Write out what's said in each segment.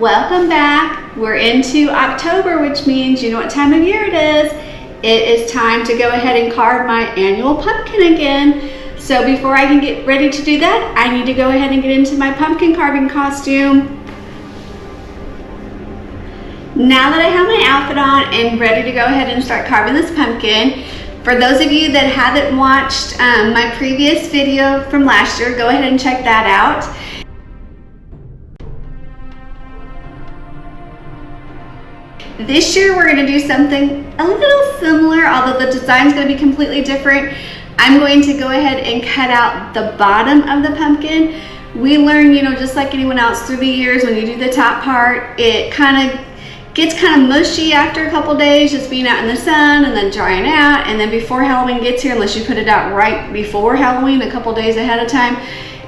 welcome back. We're into October, which means you know what time of year it is. It is time to go ahead and carve my annual pumpkin again. So before I can get ready to do that, I need to go ahead and get into my pumpkin carving costume. Now that I have my outfit on and ready to go ahead and start carving this pumpkin, for those of you that haven't watched my previous video from last year, go ahead and check that out. This year we're going to do something a little similar, although the design is going to be completely different. I'm going to go ahead and cut out the bottom of the pumpkin. We learn, just like anyone else through the years, when you do the top part, it kind of gets kind of mushy after a couple days, just being out in the sun and then drying out. And then before Halloween gets here, unless you put it out right before Halloween, a couple days ahead of time,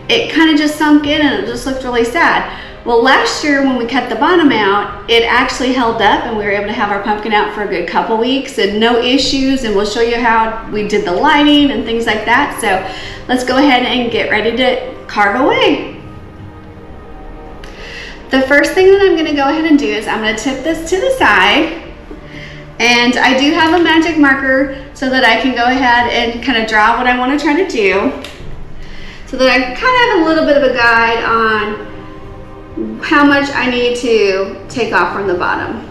it kind of just sunk in and it just looked really sad. Well, last year when we cut the bottom out, it actually held up and we were able to have our pumpkin out for a good couple weeks and no issues, and we'll show you how we did the lighting and things like that. So let's go ahead and get ready to carve away. The first thing that I'm going to go ahead and do is I'm going to tip this to the side, and I do have a magic marker so that I can go ahead and kind of draw what I want to try to do, so that I kind of have a little bit of a guide on how much I need to take off from the bottom.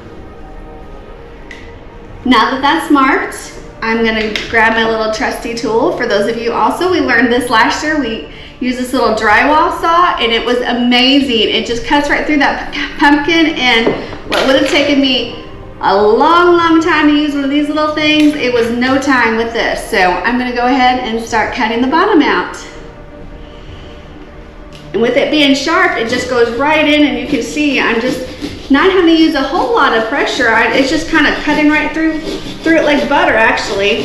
Now that that's marked, I'm going to grab my little trusty tool. For those of you also, we learned this last year. We used this little drywall saw and it was amazing. It just cuts right through that pumpkin, and what would have taken me a long time to use one of these little things, it was no time with this. So I'm going to go ahead and start cutting the bottom out. And with it being sharp, it just goes right in, and you can see I'm just not having to use a whole lot of pressure. It's just kind of cutting right through it like butter, actually.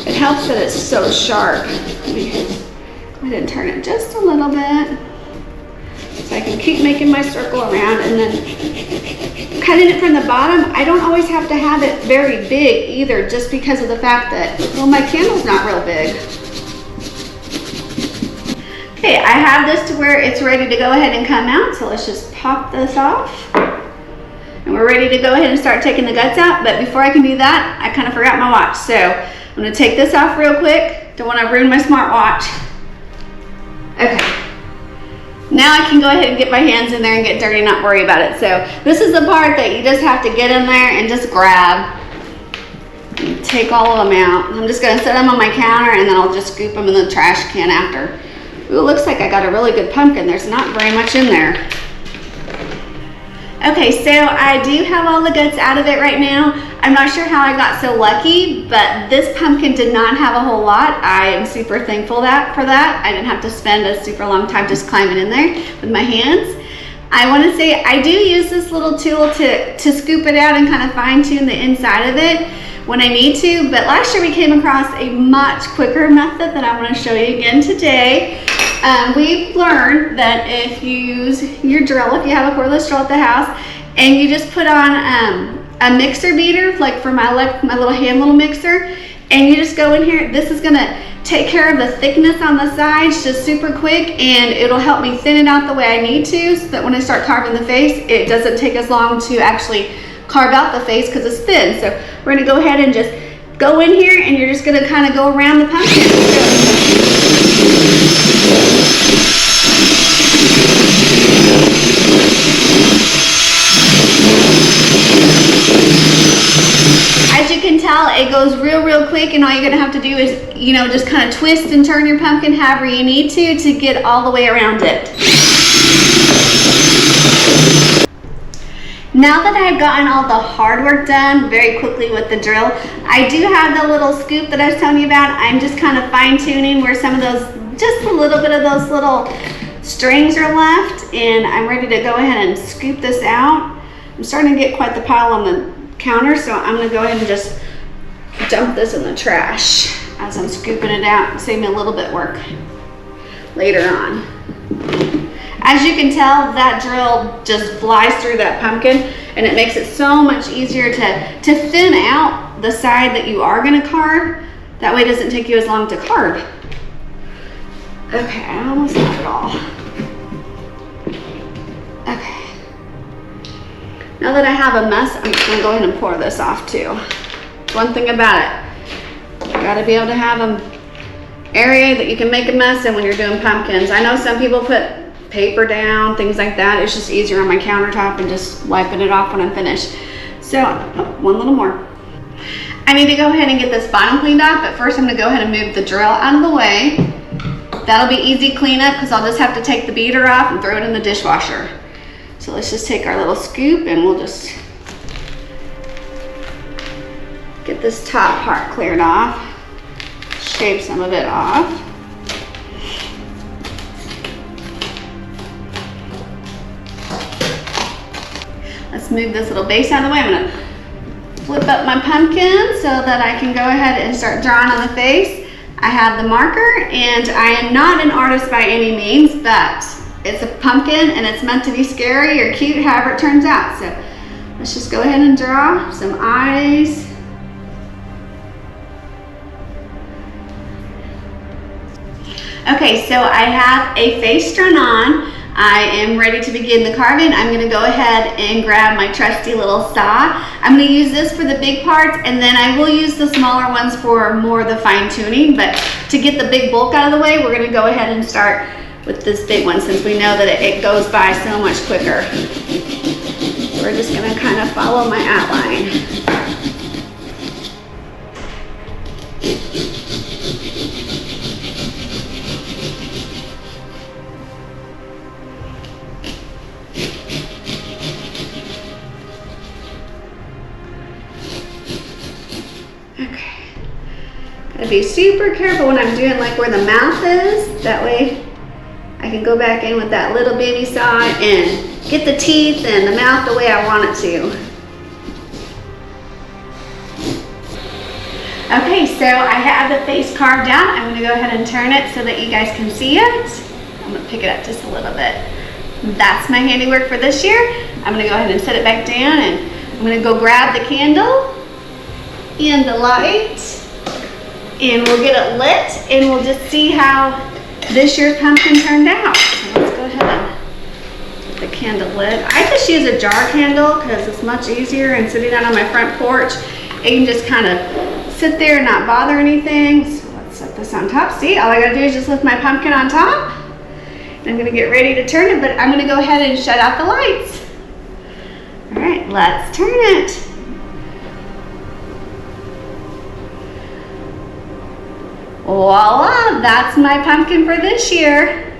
It helps that it's so sharp. Let me go ahead and turn it just a little bit so I can keep making my circle around, and then cutting it from the bottom. I don't always have to have it very big either, just because of the fact that, well, my candle's not real big. Okay, I have this to where it's ready to go ahead and come out, so let's just pop this off. And we're ready to go ahead and start taking the guts out, but before I can do that, I kind of forgot my watch. So I'm gonna take this off real quick. Don't wanna ruin my smartwatch. Okay, now I can go ahead and get my hands in there and get dirty and not worry about it. So this is the part that you just have to get in there and just grab. And take all of them out. I'm just gonna set them on my counter, and then I'll just scoop them in the trash can after. Ooh, it looks like I got a really good pumpkin. There's not very much in there. Okay, so I do have all the guts out of it right now. I'm not sure how I got so lucky, but this pumpkin did not have a whole lot. I am super thankful for that. I didn't have to spend a super long time just climbing in there with my hands. I want to say I do use this little tool to scoop it out and kind of fine tune the inside of it when I need to, but last year we came across a much quicker method that I want to show you again today. We've learned that if you use your drill, if you have a cordless drill at the house, and you just put on a mixer beater, like for my little hand mixer, and you just go in here, this is gonna take care of the thickness on the sides just super quick, and it'll help me thin it out the way I need to, so that when I start carving the face, it doesn't take as long to actually carve out the face because it's thin. So we're gonna go ahead and just go in here, and you're just gonna kind of go around the pumpkin. As you can tell, it goes real quick, and all you're gonna have to do is, just kind of twist and turn your pumpkin however you need to get all the way around it. Now that I've gotten all the hard work done very quickly with the drill, I do have the little scoop that I was telling you about. I'm just kind of fine tuning where some of those, just a little bit of those little strings are left, and I'm ready to go ahead and scoop this out. I'm starting to get quite the pile on the counter, so I'm gonna go ahead and just dump this in the trash as I'm scooping it out and save me a little bit work later on. As you can tell, that drill just flies through that pumpkin, and it makes it so much easier to thin out the side that you are gonna carve. That way it doesn't take you as long to carve. Okay, I almost got it all. Okay. Now that I have a mess, I'm just gonna go ahead and pour this off too. One thing about it, you gotta be able to have an area that you can make a mess in when you're doing pumpkins. I know some people put paper down, things like that. It's just easier on my countertop and just wiping it off when I'm finished. So, one little more. I need to go ahead and get this bottom cleaned off, but first I'm gonna go ahead and move the drill out of the way. That'll be easy cleanup because I'll just have to take the beater off and throw it in the dishwasher. So let's just take our little scoop and we'll just get this top part cleared off. Shave some of it off. Let's move this little base out of the way. I'm gonna flip up my pumpkin so that I can go ahead and start drawing on the face. I have the marker, and I am not an artist by any means, but it's a pumpkin and it's meant to be scary or cute, however it turns out. So let's just go ahead and draw some eyes. Okay, so I have a face drawn on. I am ready to begin the carving. I'm gonna go ahead and grab my trusty little saw. I'm gonna use this for the big parts, and then I will use the smaller ones for more of the fine tuning, but to get the big bulk out of the way, we're gonna go ahead and start with this big one since we know that it goes by so much quicker. We're just gonna kind of follow my outline. Gotta be super careful when I'm doing like where the mouth is. That way I can go back in with that little baby saw and get the teeth and the mouth the way I want it to. Okay, so I have the face carved out. I'm gonna go ahead and turn it so that you guys can see it. I'm gonna pick it up just a little bit. That's my handiwork for this year. I'm gonna go ahead and set it back down, and I'm gonna go grab the candle and the light, and we'll get it lit, and we'll just see how this year's pumpkin turned out. So let's go ahead and get the candle lit. I just use a jar candle because it's much easier, and sitting out on my front porch, it can just kind of sit there and not bother anything. So let's set this on top. See, all I gotta do is just lift my pumpkin on top. And I'm gonna get ready to turn it, but I'm gonna go ahead and shut out the lights. All right, let's turn it. Voila, that's my pumpkin for this year.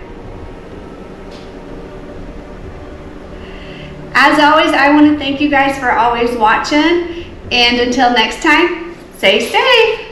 As always, I want to thank you guys for always watching, and until next time, stay safe.